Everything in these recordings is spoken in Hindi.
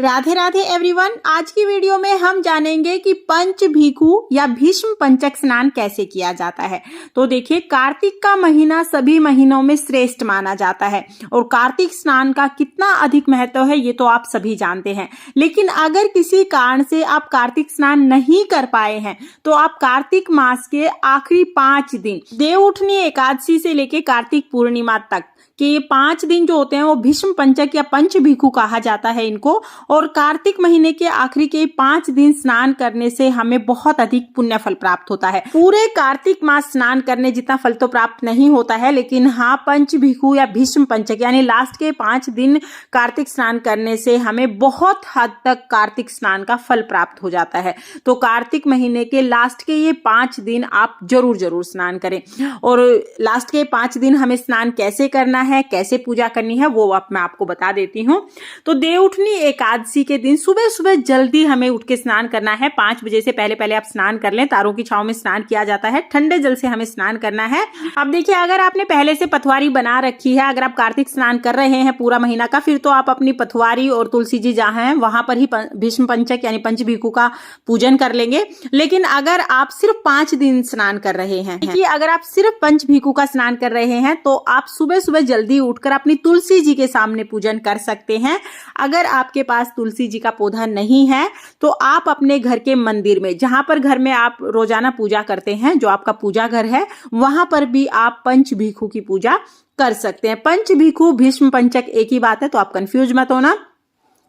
राधे राधे एवरीवन। आज की वीडियो में हम जानेंगे कि पंच भीखु या भीष्म पंचक स्नान कैसे किया जाता है। तो देखिए, कार्तिक का महीना सभी महीनों में श्रेष्ठ माना जाता है और कार्तिक स्नान का कितना अधिक महत्व है ये तो आप सभी जानते हैं। लेकिन अगर किसी कारण से आप कार्तिक स्नान नहीं कर पाए हैं तो आप कार्तिक मास के आखिरी 5 दिन देवउठनी एकादशी से लेके कार्तिक पूर्णिमा तक कि ये 5 दिन जो होते हैं वो भीष्म पंचक या पंच भीखु कहा जाता है इनको। और कार्तिक महीने के आखिरी के 5 दिन स्नान करने से हमें बहुत अधिक पुण्य फल प्राप्त होता है। पूरे कार्तिक मास स्नान करने जितना फल तो प्राप्त नहीं होता है, लेकिन हाँ, पंच भीखु या भीष्म पंचक यानी लास्ट के 5 दिन कार्तिक स्नान करने से हमें बहुत हद तक कार्तिक स्नान का फल प्राप्त हो जाता है। तो कार्तिक महीने के लास्ट के ये 5 दिन आप जरूर स्नान करें। और लास्ट के 5 दिन हमें स्नान कैसे करना है, कैसे पूजा करनी है, वो मैं आपको बता देती हूँ। तो देवउठनी एकादशी के दिन सुबह सुबह जल्दी हमें उठ के स्नान करना है। 5 बजे से पहले आप स्नान कर लें। तारों की छांव में स्नान किया जाता है, ठंडे जल से हमें स्नान करना है। अब देखिए, अगर आपने पहले से पथवारी बना रखी है, अगर आप कार्तिक स्नान कर रहे हैं पूरा महीना का, फिर तो आप अपनी पथवारी और तुलसी जी जहां हैं वहां पर ही भीष्म पंचक यानी पंच भीखु का पूजन कर लेंगे। लेकिन अगर आप सिर्फ 5 दिन स्नान कर रहे हैं, अगर आप सिर्फ पंच भीखु का स्नान कर रहे हैं तो आप सुबह सुबह जल्दी उठकर अपनी तुलसी जी के सामने पूजन कर सकते हैं। अगर आपके पास तुलसी जी का पौधा नहीं है तो आप अपने घर के मंदिर में, जहां पर घर में आप रोजाना पूजा करते हैं, जो आपका पूजा घर है, वहां पर भी आप पंच भीखु की पूजा कर सकते हैं। पंच भीखु भीष्म पंचक एक ही बात है, तो आप कंफ्यूज मत होना।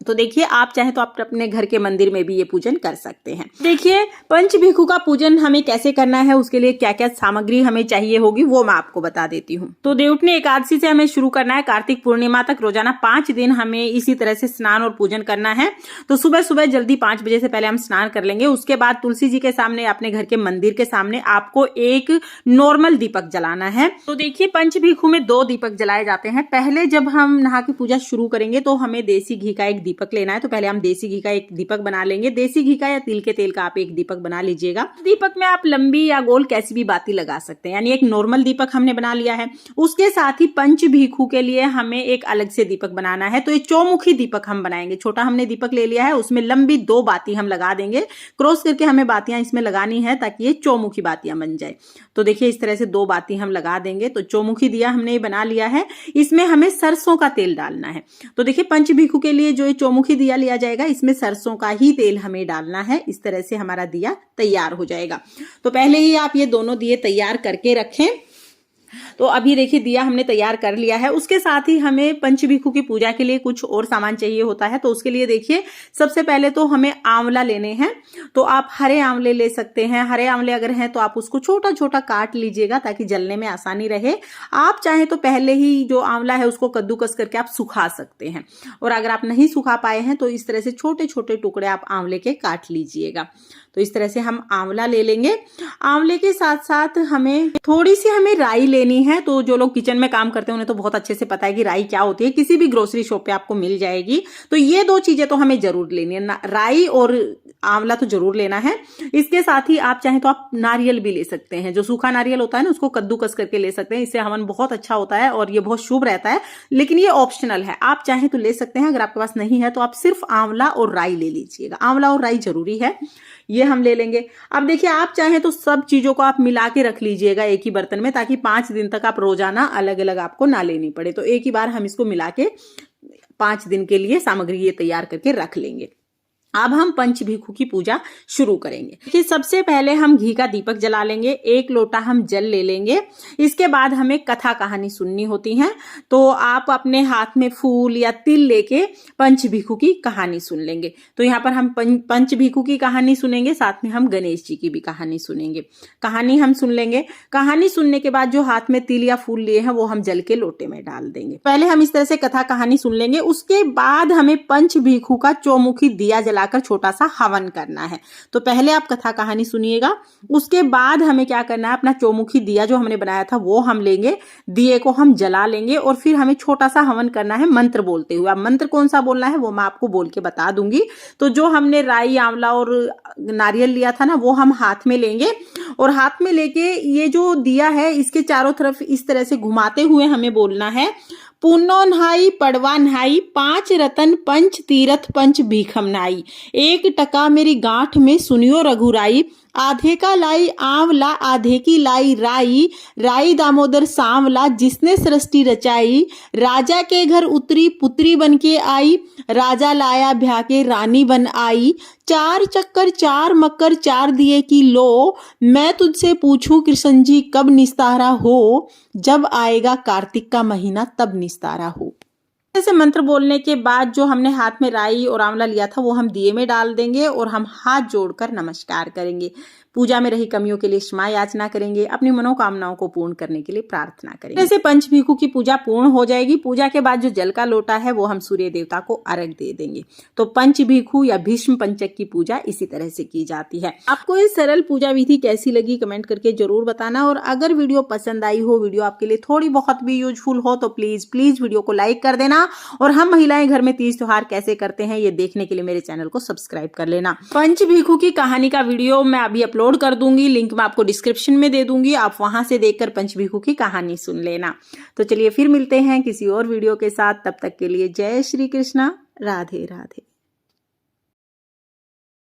तो देखिए, आप चाहे तो आप अपने घर के मंदिर में भी ये पूजन कर सकते हैं। देखिए, पंच भीखु का पूजन हमें कैसे करना है, उसके लिए क्या क्या सामग्री हमें चाहिए होगी वो मैं आपको बता देती हूँ। तो देवउठनी एकादशी से हमें शुरू करना है, कार्तिक पूर्णिमा तक रोजाना 5 दिन हमें इसी तरह से स्नान और पूजन करना है। तो सुबह सुबह जल्दी 5 बजे से पहले हम स्नान कर लेंगे। उसके बाद तुलसी जी के सामने, अपने घर के मंदिर के सामने आपको एक नॉर्मल दीपक जलाना है। तो देखिए, पंच भीखु में 2 दीपक जलाए जाते हैं। पहले जब हम नहा के पूजा शुरू करेंगे तो हमें देसी घी का एक दीपक लेना है। तो पहले हम देसी घी का एक दीपक बना लेंगे। देसी घी का या तिल के तेल का आप एक दीपक बना लीजिएगा। दीपक में आप लंबी या गोल कैसी भी बाती लगा सकते हैं। यानी एक नॉर्मल दीपक हमने बना लिया है। उसके साथ ही पंच भीखु के लिए हमें एक अलग से दीपक बनाना है। तो ये चौमुखी दीपक हम बनाएंगे। छोटा हमने दीपक ले लिया है, उसमें लंबी 2 बाती हम लगा देंगे। क्रॉस करके हमें बातियां इसमें लगानी है ताकि ये चौमुखी बातियां बन जाए। तो देखिए, इस तरह से 2 बाती हम लगा देंगे। तो चौमुखी दिया हमने बना लिया है। इसमें हमें सरसों का तेल डालना है। तो देखिए, पंच भीखु के लिए जो चौमुखी दिया लिया जाएगा, इसमें सरसों का ही तेल हमें डालना है। इस तरह से हमारा दिया तैयार हो जाएगा। तो पहले ही आप ये दोनों दिए तैयार करके रखें। तो अभी देखिए, दिया हमने तैयार कर लिया है। उसके साथ ही हमें पंच भीखु की पूजा के लिए कुछ और सामान चाहिए होता है। तो उसके लिए देखिए, सबसे पहले तो हमें आंवला लेने हैं। तो आप हरे आंवले ले सकते हैं। हरे आंवले अगर हैं तो आप उसको छोटा छोटा काट लीजिएगा ताकि जलने में आसानी रहे। आप चाहें तो पहले ही जो आंवला है उसको कद्दूकस करके आप सुखा सकते हैं। और अगर आप नहीं सुखा पाए हैं तो इस तरह से छोटे छोटे टुकड़े आप आंवले के काट लीजिएगा। तो इस तरह से हम आंवला ले लेंगे। आंवले के साथ साथ हमें थोड़ी सी राई लेनी है। तो जो लोग किचन में काम करते हैं उन्हें तो बहुत अच्छे से पता है कि राई क्या होती है। किसी भी ग्रोसरी शॉप पे आपको मिल जाएगी। तो ये 2 चीजें तो हमें जरूर लेनी है, राई और आंवला तो जरूर लेना है। इसके साथ ही आप चाहें तो आप नारियल भी ले सकते हैं। जो सूखा नारियल होता है ना, उसको कद्दूकस करके ले सकते हैं। इससे हवन बहुत अच्छा होता है और ये बहुत शुभ रहता है। लेकिन ये ऑप्शनल है, आप चाहें तो ले सकते हैं। अगर आपके पास नहीं है तो आप सिर्फ आंवला और राई ले लीजिएगा। आंवला और राई जरूरी है, ये हम ले लेंगे। अब देखिए, आप चाहें तो सब चीजों को आप मिला के रख लीजिएगा एक ही बर्तन में, ताकि 5 दिन तक आप रोजाना अलग अलग आपको ना लेनी पड़े। तो एक ही बार हम इसको मिला के 5 दिन के लिए सामग्री ये तैयार करके रख लेंगे। अब हम पंच भीखु की पूजा शुरू करेंगे। कि सबसे पहले हम घी का दीपक जला लेंगे। 1 लोटा हम जल ले लेंगे। इसके बाद हमें कथा कहानी सुननी होती है। तो आप अपने हाथ में फूल या तिल लेके पंच भीखु की कहानी सुन लेंगे। तो यहाँ पर हम पंच भीखु की कहानी सुनेंगे, साथ में हम गणेश जी की भी कहानी सुनेंगे। कहानी हम सुन लेंगे। कहानी सुनने के बाद जो हाथ में तिल या फूल लिए हैं वो हम जल के लोटे में डाल देंगे। पहले हम इस तरह से कथा कहानी सुन लेंगे। उसके बाद हमें पंच भीखु का चौमुखी दिया जला कर छोटा सा हवन करना है। तो पहले आप कथा कहानी सुनिएगा। उसके बाद हमें क्या करना है, अपना चौमुखी दिया जो हमने बनाया था वो हम लेंगे। दिए को हम जला लेंगे और फिर हमें छोटा सा हवन करना है मंत्र बोलते हुए। अब मंत्र कौन सा बोलना है वो मैं आपको बोल के बता दूंगी। तो जो हमने राई, आंवला और नारियल लिया था ना, वो हम हाथ में लेंगे और हाथ में लेके ये जो दिया है इसके चारों तरफ इस तरह से घुमाते हुए हमें बोलना है, पुन्नो नहाई पड़वा नहाई, 5 रतन पंच तीरथ पंच भीखम नाई। 1 टका मेरी गांठ में सुनियो रघुराई, आधे का लाई आंवला आधे की लाई राई। राई दामोदर सांवला जिसने सृष्टि रचाई, राजा के घर उतरी पुत्री बन के आई, राजा लाया ब्याह के रानी बन आई। 4 चक्कर 4 मक्कर 4 दिए की लो, मैं तुझसे पूछूं कृष्ण जी कब निस्तारा हो, जब आएगा कार्तिक का महीना तब निस्तारा हो। ऐसे मंत्र बोलने के बाद जो हमने हाथ में राई और आंवला लिया था वो हम दिए में डाल देंगे और हम हाथ जोड़कर नमस्कार करेंगे। पूजा में रही कमियों के लिए क्षमा याचना करेंगे, अपनी मनोकामनाओं को पूर्ण करने के लिए प्रार्थना करेंगे। ऐसे पंचभीखू की पूजा पूर्ण हो जाएगी। पूजा के बाद जो जल का लोटा है वो हम सूर्य देवता को अर्घ दे देंगे। तो पंचभीखू या भीष्म पंचक की पूजा इसी तरह से की जाती है। आपको ये सरल पूजा विधि कैसी लगी कमेंट करके जरूर बताना, और अगर वीडियो पसंद आई हो, वीडियो आपके लिए थोड़ी बहुत भी यूजफुल हो तो प्लीज वीडियो को लाइक कर देना, और हम महिलाएं घर में तीज त्योहार कैसे करते हैं ये देखने के लिए मेरे चैनल को सब्सक्राइब कर लेना। पंचभीखू की कहानी का वीडियो मैं अभी अपलोड कर दूंगी, लिंक मैं आपको डिस्क्रिप्शन में दे दूंगी, आप वहां से देखकर पंचभीखू की कहानी सुन लेना। तो चलिए फिर मिलते हैं किसी और वीडियो के साथ, तब तक के लिए जय श्री कृष्णा, राधे राधे।